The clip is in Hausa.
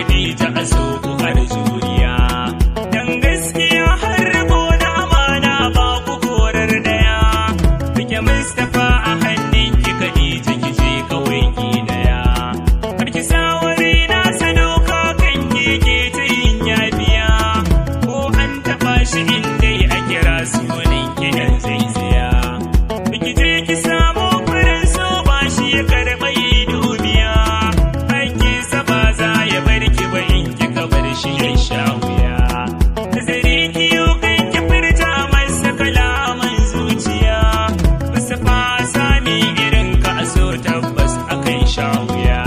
Khadija a so ku har juriya. Dan gaskiya har rabo da amana ba ku korar daya. Rike Mustapha a hannunki Khadija ki je kawai ki daya. Karki sawari na sadauka kan keke ta yin yafiya. Ko an taɓa shi in dai a kira sunan kidan zai tsaya. Ki je ki samu farin so ba shi ya karɓa yi dubiya. Hakkinsa ba za ya bar ki ba in kika bar shi ya sha wuya. Nazari ki yau kan ki furta masa kalaman zuciya. Mustapha sami irin ka so tabbas akan sha wuya.